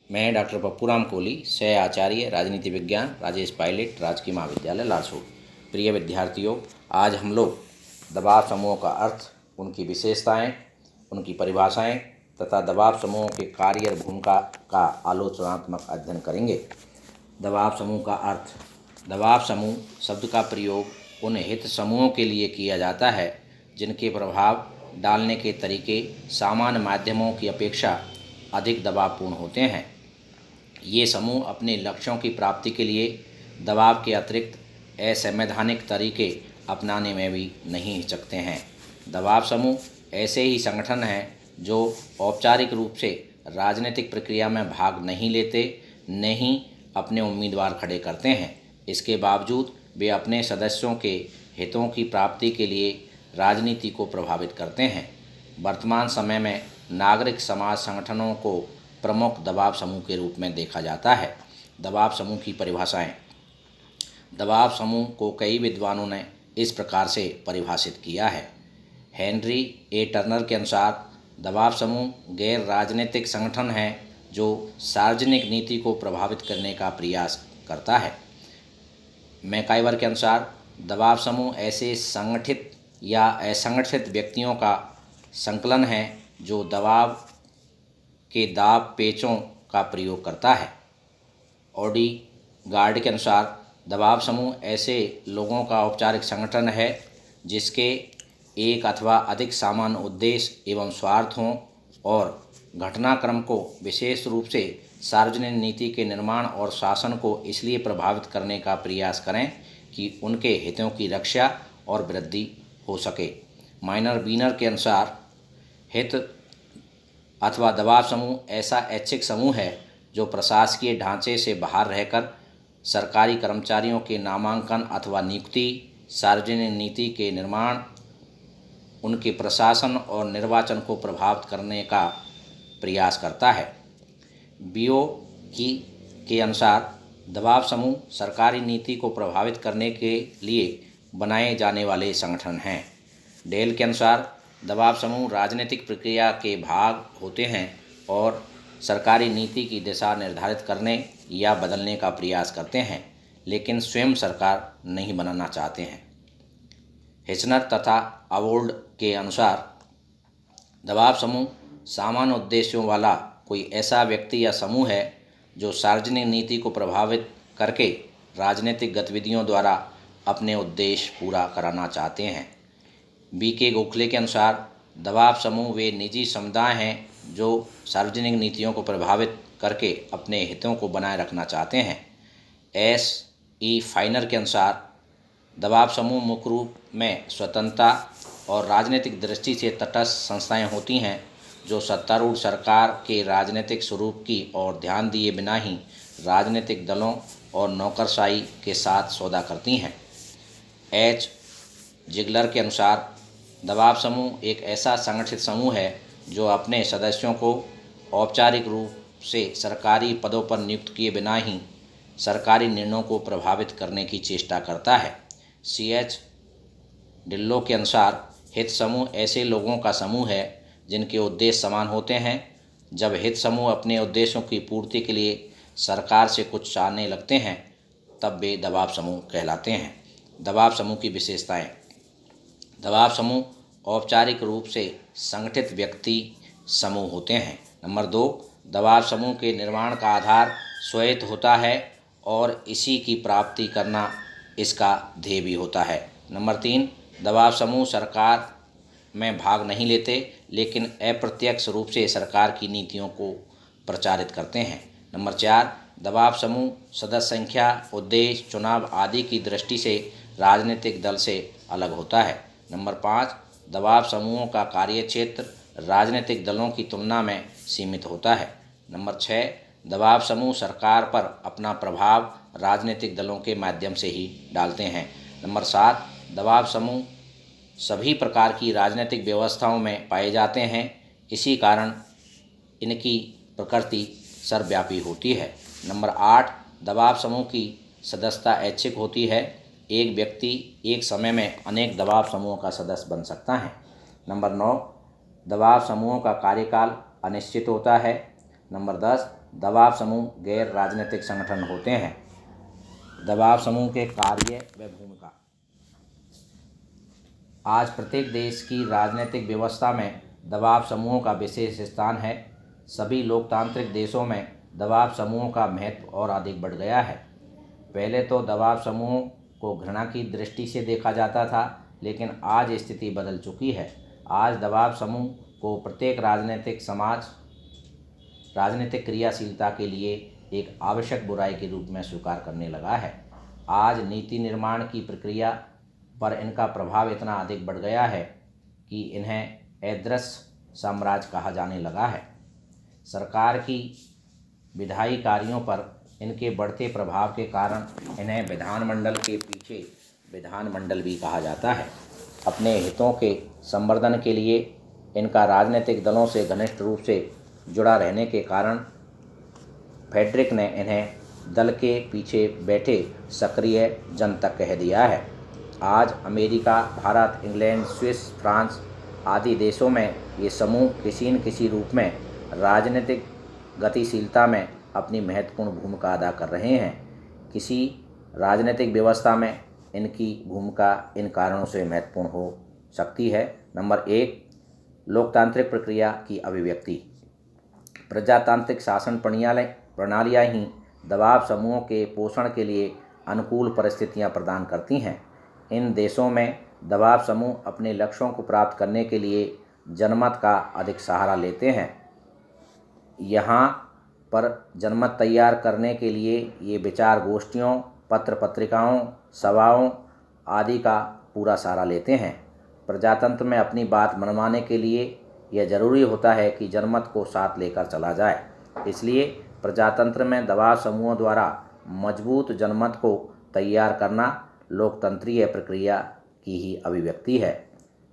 मैं डॉक्टर पप्पूराम कोहली, सह आचार्य राजनीति विज्ञान, राजेश पायलट, राजकीय महाविद्यालय लालसोट। प्रिय विद्यार्थियों, आज हम लोग दबाव समूहों का अर्थ, उनकी विशेषताएं, उनकी परिभाषाएं तथा दबाव समूहों के कार्य और भूमिका का आलोचनात्मक अध्ययन करेंगे। दबाव समूह का अर्थ। दबाव समूह शब्द का प्रयोग उन हित समूहों के लिए किया जाता है जिनके प्रभाव डालने के तरीके सामान्य माध्यमों की अपेक्षा अधिक दबावपूर्ण होते हैं। ये समूह अपने लक्ष्यों की प्राप्ति के लिए दबाव के अतिरिक्त असंवैधानिक तरीके अपनाने में भी नहीं हिचकते हैं। दबाव समूह ऐसे ही संगठन हैं जो औपचारिक रूप से राजनीतिक प्रक्रिया में भाग नहीं लेते, न ही अपने उम्मीदवार खड़े करते हैं। इसके बावजूद वे अपने सदस्यों के हितों की प्राप्ति के लिए राजनीति को प्रभावित करते हैं। वर्तमान समय में नागरिक समाज संगठनों को प्रमुख दबाव समूह के रूप में देखा जाता है। दबाव समूह की परिभाषाएं। दबाव समूह को कई विद्वानों ने इस प्रकार से परिभाषित किया है। हेनरी ए टर्नर के अनुसार दबाव समूह गैर राजनीतिक संगठन है जो सार्वजनिक नीति को प्रभावित करने का प्रयास करता है। मैकाइवर के अनुसार दबाव समूह ऐसे संगठित या असंगठित व्यक्तियों का संकलन है जो दबाव के दाव पेचों का प्रयोग करता है। ऑडी गार्ड के अनुसार दबाव समूह ऐसे लोगों का औपचारिक संगठन है जिसके एक अथवा अधिक सामान्य उद्देश्य एवं स्वार्थ हों और घटनाक्रम को विशेष रूप से सार्वजनिक नीति के निर्माण और शासन को इसलिए प्रभावित करने का प्रयास करें कि उनके हितों की रक्षा और वृद्धि हो सके। माइनर बीनर के अनुसार हित अथवा दबाव समूह ऐसा ऐच्छिक समूह है जो प्रशासकीय ढांचे से बाहर रहकर सरकारी कर्मचारियों के नामांकन अथवा नियुक्ति, सार्वजनिक नीति के निर्माण, उनके प्रशासन और निर्वाचन को प्रभावित करने का प्रयास करता है। बियो के अनुसार दबाव समूह सरकारी नीति को प्रभावित करने के लिए बनाए जाने वाले संगठन हैं। डेल के अनुसार दबाव समूह राजनीतिक प्रक्रिया के भाग होते हैं और सरकारी नीति की दिशा निर्धारित करने या बदलने का प्रयास करते हैं, लेकिन स्वयं सरकार नहीं बनाना चाहते हैं। हिचनर तथा अवोल्ड के अनुसार दबाव समूह सामान्य उद्देश्यों वाला कोई ऐसा व्यक्ति या समूह है जो सार्वजनिक नीति को प्रभावित करके राजनीतिक गतिविधियों द्वारा अपने उद्देश्य पूरा कराना चाहते हैं। बीके गोखले के अनुसार दबाव समूह वे निजी समुदाय हैं जो सार्वजनिक नीतियों को प्रभावित करके अपने हितों को बनाए रखना चाहते हैं। एस.ई. फाइनर के अनुसार दबाव समूह मुख्य रूप में स्वतंत्रता और राजनीतिक दृष्टि से तटस्थ संस्थाएं होती हैं जो सत्तारूढ़ सरकार के राजनीतिक स्वरूप की ओर ध्यान दिए बिना ही राजनीतिक दलों और नौकरशाही के साथ सौदा करती हैं। एच. जिगलर के अनुसार दबाव समूह एक ऐसा संगठित समूह है जो अपने सदस्यों को औपचारिक रूप से सरकारी पदों पर नियुक्त किए बिना ही सरकारी निर्णयों को प्रभावित करने की चेष्टा करता है। C.H. डिल्लो के अनुसार हित समूह ऐसे लोगों का समूह है जिनके उद्देश्य समान होते हैं। जब हित समूह अपने उद्देश्यों की पूर्ति के लिए सरकार से कुछ चाहने लगते हैं तब वे दबाव समूह कहलाते हैं। दबाव समूह की विशेषताएं। दबाव समूह औपचारिक रूप से संगठित व्यक्ति समूह होते हैं। नंबर 2, दबाव समूह के निर्माण का आधार स्वायत्त होता है और इसी की प्राप्ति करना इसका ध्येय भी होता है। नंबर 3, दबाव समूह सरकार में भाग नहीं लेते लेकिन अप्रत्यक्ष रूप से सरकार की नीतियों को प्रचारित करते हैं। नंबर 4, दबाव समूह सदस्य संख्या, उद्देश्य, चुनाव आदि की दृष्टि से राजनीतिक दल से अलग होता है। नंबर 5, दबाव समूहों का कार्यक्षेत्र राजनीतिक दलों की तुलना में सीमित होता है। नंबर 6, दबाव समूह सरकार पर अपना प्रभाव राजनीतिक दलों के माध्यम से ही डालते हैं। नंबर 7, दबाव समूह सभी प्रकार की राजनीतिक व्यवस्थाओं में पाए जाते हैं, इसी कारण इनकी प्रकृति सर्वव्यापी होती है। नंबर 8, दबाव समूह की सदस्यता ऐच्छिक होती है। एक व्यक्ति एक समय में अनेक दबाव समूहों का सदस्य बन सकता है। नंबर 9, दबाव समूहों का कार्यकाल अनिश्चित होता है। नंबर 10, दबाव समूह गैर राजनीतिक संगठन होते हैं। दबाव समूह के कार्य व भूमिका। आज प्रत्येक देश की राजनीतिक व्यवस्था में दबाव समूहों का विशेष स्थान है। सभी लोकतांत्रिक देशों में दबाव समूहों का महत्व और अधिक बढ़ गया है। पहले तो दबाव समूहों को घृणा की दृष्टि से देखा जाता था, लेकिन आज स्थिति बदल चुकी है। आज दबाव समूह को प्रत्येक राजनीतिक क्रियाशीलता के लिए एक आवश्यक बुराई के रूप में स्वीकार करने लगा है। आज नीति निर्माण की प्रक्रिया पर इनका प्रभाव इतना अधिक बढ़ गया है कि इन्हें अदृश्य साम्राज्य कहा जाने लगा है। सरकार की विधायी कार्यों पर इनके बढ़ते प्रभाव के कारण इन्हें विधानमंडल के पीछे विधानमंडल भी कहा जाता है। अपने हितों के संवर्धन के लिए इनका राजनीतिक दलों से घनिष्ठ रूप से जुड़ा रहने के कारण फ्रेडरिक ने इन्हें दल के पीछे बैठे सक्रिय जनता कह दिया है। आज America, Bharat, England, Swiss, France आदि देशों में ये समूह किसी न किसी रूप में राजनीतिक गतिशीलता में अपनी महत्वपूर्ण भूमिका अदा कर रहे हैं। किसी राजनीतिक व्यवस्था में इनकी भूमिका इन कारणों से महत्वपूर्ण हो सकती है। नंबर 1, लोकतांत्रिक प्रक्रिया की अभिव्यक्ति। प्रजातांत्रिक शासन प्रणालियाँ ही दबाव समूहों के पोषण के लिए अनुकूल परिस्थितियाँ प्रदान करती हैं। इन देशों में दबाव समूह अपने लक्ष्यों को प्राप्त करने के लिए जनमत का अधिक सहारा लेते हैं। यहाँ पर जनमत तैयार करने के लिए ये विचार गोष्ठियों, पत्र पत्रिकाओं, सभाओं आदि का पूरा सहारा लेते हैं। प्रजातंत्र में अपनी बात मनवाने के लिए यह जरूरी होता है कि जनमत को साथ लेकर चला जाए। इसलिए प्रजातंत्र में दबाव समूहों द्वारा मजबूत जनमत को तैयार करना लोकतंत्रीय प्रक्रिया की ही अभिव्यक्ति है।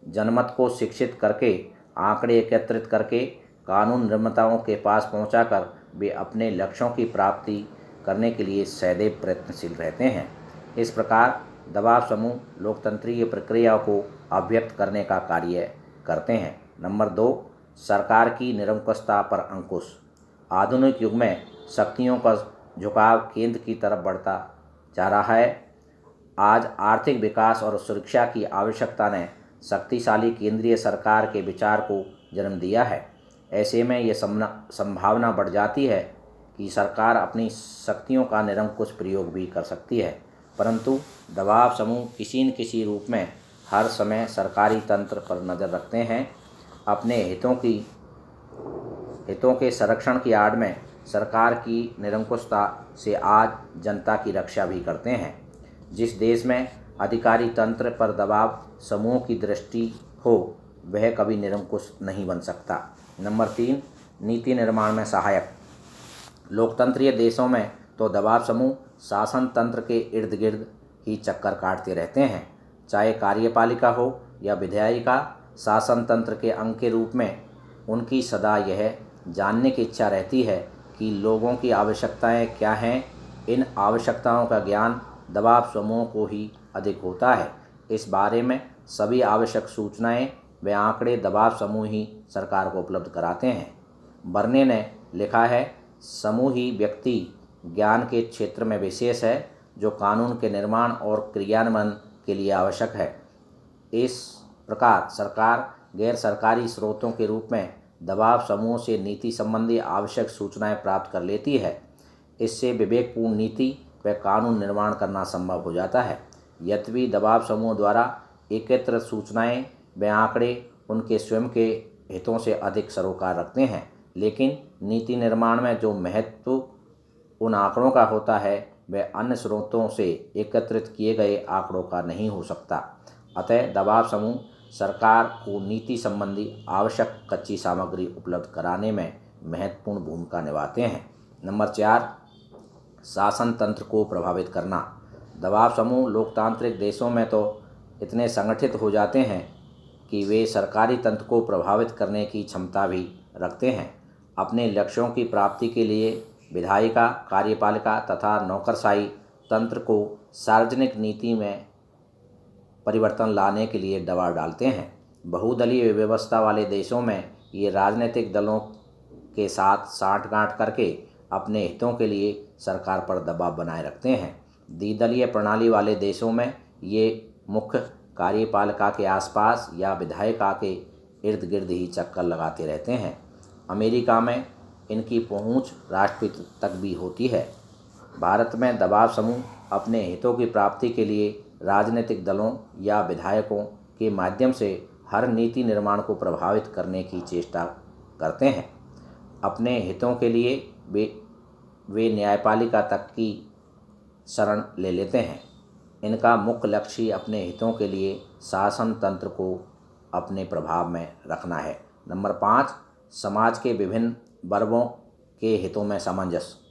जनमत को शिक्षित करके, आंकड़े एकत्रित करके, कानून निर्माताओं के पास पहुंचाकर वे अपने लक्ष्यों की प्राप्ति करने के लिए सदैव प्रयत्नशील रहते हैं। इस प्रकार दबाव समूह लोकतंत्रीय प्रक्रिया को अभिव्यक्त करने का कार्य करते हैं। नंबर 2, सरकार की निरंकुशता पर अंकुश। आधुनिक युग में शक्तियों का झुकाव केंद्र की तरफ बढ़ता जा रहा है। आज आर्थिक विकास और सुरक्षा की आवश्यकता ने शक्तिशाली केंद्रीय सरकार के विचार को जन्म दिया है। ऐसे में ये संभावना बढ़ जाती है कि सरकार अपनी शक्तियों का निरंकुश प्रयोग भी कर सकती है। परंतु दबाव समूह किसी न किसी रूप में हर समय सरकारी तंत्र पर नज़र रखते हैं। अपने हितों के संरक्षण की आड़ में सरकार की निरंकुशता से आज जनता की रक्षा भी करते हैं। जिस देश में अधिकारी तंत्र पर दबाव समूह की दृष्टि हो, वह कभी निरंकुश नहीं बन सकता। नंबर 3, नीति निर्माण में सहायक। लोकतंत्रीय देशों में तो दबाव समूह शासन तंत्र के इर्द गिर्द ही चक्कर काटते रहते हैं। चाहे कार्यपालिका हो या विधायिका, शासन तंत्र के अंग के रूप में उनकी सदा यह जानने की इच्छा रहती है कि लोगों की आवश्यकताएं क्या हैं। इन आवश्यकताओं का ज्ञान दबाव समूहों को ही अधिक होता है। इस बारे में सभी आवश्यक सूचनाएं व आंकड़े दबाव समूह ही सरकार को उपलब्ध कराते हैं। बर्ने ने लिखा है, समूही व्यक्ति ज्ञान के क्षेत्र में विशेष है जो कानून के निर्माण और क्रियान्वयन के लिए आवश्यक है। इस प्रकार सरकार गैर सरकारी स्रोतों के रूप में दबाव समूह से नीति संबंधी आवश्यक सूचनाएं प्राप्त कर लेती है। इससे विवेकपूर्ण नीति व कानून निर्माण करना संभव हो जाता है। यद्यपि दबाव समूह द्वारा एकत्र सूचनाएं व आंकड़े उनके स्वयं के हितों से अधिक सरोकार रखते हैं, लेकिन नीति निर्माण में जो महत्व उन आंकड़ों का होता है वह अन्य स्रोतों से एकत्रित किए गए आंकड़ों का नहीं हो सकता। अतः दबाव समूह सरकार को नीति संबंधी आवश्यक कच्ची सामग्री उपलब्ध कराने में महत्वपूर्ण भूमिका निभाते हैं। नंबर 4, शासन तंत्र को प्रभावित करना। दबाव समूह लोकतांत्रिक देशों में तो इतने संगठित हो जाते हैं कि वे सरकारी तंत्र को प्रभावित करने की क्षमता भी रखते हैं। अपने लक्ष्यों की प्राप्ति के लिए विधायिका, कार्यपालिका तथा नौकरशाही तंत्र को सार्वजनिक नीति में परिवर्तन लाने के लिए दबाव डालते हैं। बहुदलीय व्यवस्था वाले देशों में ये राजनीतिक दलों के साथ साठगांठ करके अपने हितों के लिए सरकार पर दबाव बनाए रखते हैं। द्विदलीय प्रणाली वाले देशों में ये मुख्य कार्यपालिका के आसपास या विधायिका के इर्द गिर्द ही चक्कर लगाते रहते हैं। अमेरिका में इनकी पहुंच राष्ट्रपति तक भी होती है। भारत में दबाव समूह अपने हितों की प्राप्ति के लिए राजनीतिक दलों या विधायकों के माध्यम से हर नीति निर्माण को प्रभावित करने की चेष्टा करते हैं। अपने हितों के लिए वे न्यायपालिका तक की शरण ले लेते हैं। इनका मुख्य लक्ष्य अपने हितों के लिए शासन तंत्र को अपने प्रभाव में रखना है। नंबर 5, समाज के विभिन्न वर्गों के हितों में सामंजस्य।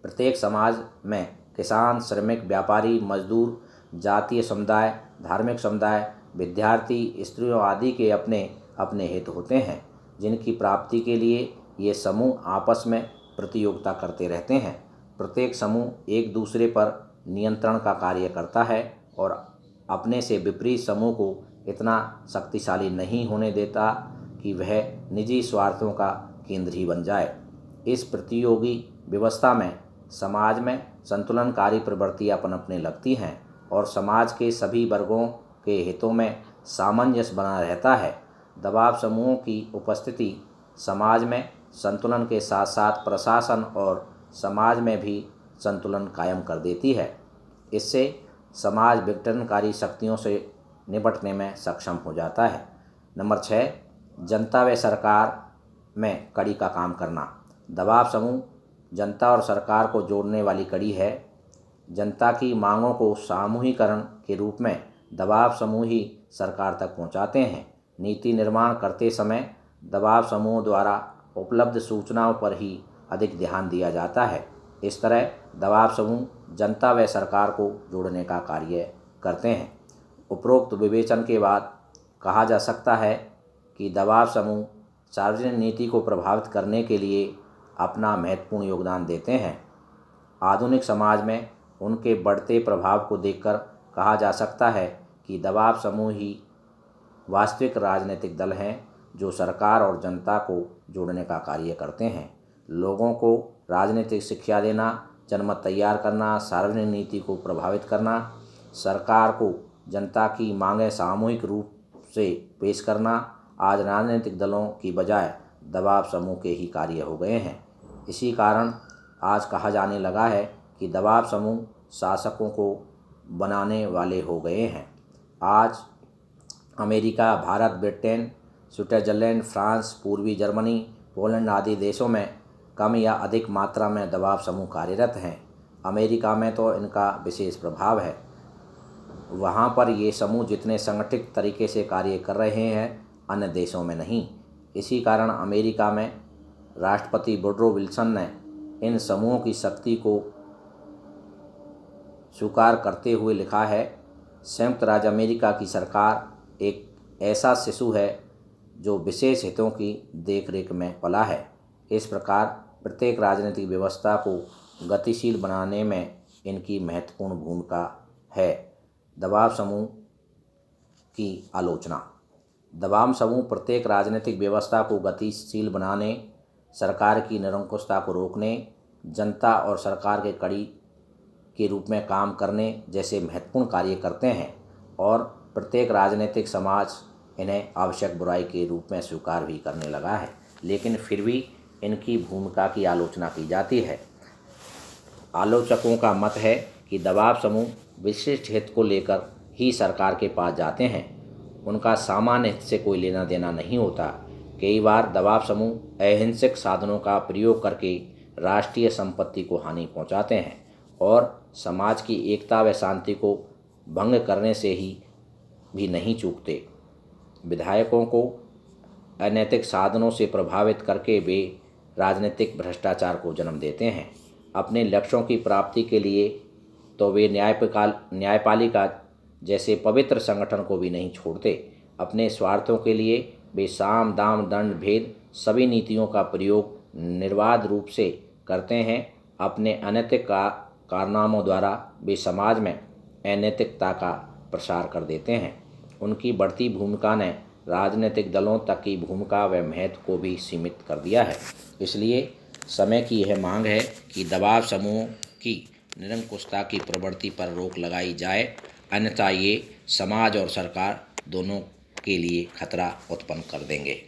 प्रत्येक समाज में किसान, श्रमिक, व्यापारी, मजदूर, जातीय समुदाय, धार्मिक समुदाय, विद्यार्थी, स्त्रियों आदि के अपने अपने हित होते हैं, जिनकी प्राप्ति के लिए ये समूह आपस में प्रतियोगिता करते रहते हैं। प्रत्येक समूह एक दूसरे पर नियंत्रण का कार्य करता है और अपने से विपरीत समूह को इतना शक्तिशाली नहीं होने देता कि वह निजी स्वार्थों का केंद्र ही बन जाए। इस प्रतियोगी व्यवस्था में समाज में संतुलनकारी प्रवृत्तियां पनपने लगती हैं और समाज के सभी वर्गों के हितों में सामंजस्य बना रहता है। दबाव समूहों की उपस्थिति समाज में संतुलन के साथ साथ प्रशासन और समाज में भी संतुलन कायम कर देती है। इससे समाज विघटनकारी शक्तियों से निपटने में सक्षम हो जाता है। नंबर 6, जनता व सरकार में कड़ी का काम करना। दबाव समूह जनता और सरकार को जोड़ने वाली कड़ी है। जनता की मांगों को सामूहिकरण के रूप में दबाव समूह ही सरकार तक पहुंचाते हैं। नीति निर्माण करते समय दबाव समूहों द्वारा उपलब्ध सूचनाओं पर ही अधिक ध्यान दिया जाता है। इस तरह दबाव समूह जनता व सरकार को जोड़ने का कार्य करते हैं। उपरोक्त विवेचन के बाद कहा जा सकता है कि दबाव समूह सार्वजनिक नीति को प्रभावित करने के लिए अपना महत्वपूर्ण योगदान देते हैं। आधुनिक समाज में उनके बढ़ते प्रभाव को देखकर कहा जा सकता है कि दबाव समूह ही वास्तविक राजनीतिक दल हैं जो सरकार और जनता को जोड़ने का कार्य करते हैं। लोगों को राजनीतिक शिक्षा देना, जनमत तैयार करना, सार्वजनिक नीति को प्रभावित करना, सरकार को जनता की मांगें सामूहिक रूप से पेश करना आज राजनीतिक दलों की बजाय दबाव समूह के ही कार्य हो गए हैं। इसी कारण आज कहा जाने लगा है कि दबाव समूह शासकों को बनाने वाले हो गए हैं। आज America, Bharat, Britain, Switzerland, France, पूर्वी जर्मनी, पोलैंड आदि देशों में कम या अधिक मात्रा में दबाव समूह कार्यरत हैं। अमेरिका में तो इनका विशेष प्रभाव है। वहाँ पर ये समूह जितने संगठित तरीके से कार्य कर रहे हैं, अन्य देशों में नहीं। इसी कारण अमेरिका में राष्ट्रपति वुडरो विल्सन ने इन समूहों की शक्ति को स्वीकार करते हुए लिखा है, संयुक्त राज्य अमेरिका की सरकार एक ऐसा शिशु है जो विशेष हितों की देखरेख में पला है। इस प्रकार प्रत्येक राजनीतिक व्यवस्था को गतिशील बनाने में इनकी महत्वपूर्ण भूमिका है। दबाव समूह की आलोचना। दबाव समूह प्रत्येक राजनीतिक व्यवस्था को गतिशील बनाने, सरकार की निरंकुशता को रोकने, जनता और सरकार के कड़ी के रूप में काम करने जैसे महत्वपूर्ण कार्य करते हैं और प्रत्येक राजनीतिक समाज इन्हें आवश्यक बुराई के रूप में स्वीकार भी करने लगा है। लेकिन फिर भी इनकी भूमिका की आलोचना की जाती है। आलोचकों का मत है कि दबाव समूह विशिष्ट हित को लेकर ही सरकार के पास जाते हैं, उनका सामान्य हित से कोई लेना देना नहीं होता। कई बार दबाव समूह अहिंसक साधनों का प्रयोग करके राष्ट्रीय संपत्ति को हानि पहुंचाते हैं और समाज की एकता व शांति को भंग करने से ही भी नहीं चूकते। विधायकों को अनैतिक साधनों से प्रभावित करके वे राजनीतिक भ्रष्टाचार को जन्म देते हैं। अपने लक्ष्यों की प्राप्ति के लिए तो वे न्यायपालिका जैसे पवित्र संगठन को भी नहीं छोड़ते। अपने स्वार्थों के लिए वे साम, दाम, दंड, भेद सभी नीतियों का प्रयोग निर्बाध रूप से करते हैं। अपने अनैतिक कारनामों द्वारा वे समाज में अनैतिकता का प्रसार कर देते हैं। उनकी बढ़ती भूमिका ने राजनीतिक दलों तक की भूमिका व महत्व को भी सीमित कर दिया है। इसलिए समय की यह मांग है कि दबाव समूह की निरंकुशता की प्रवृत्ति पर रोक लगाई जाए, अन्यथा ये समाज और सरकार दोनों के लिए खतरा उत्पन्न कर देंगे।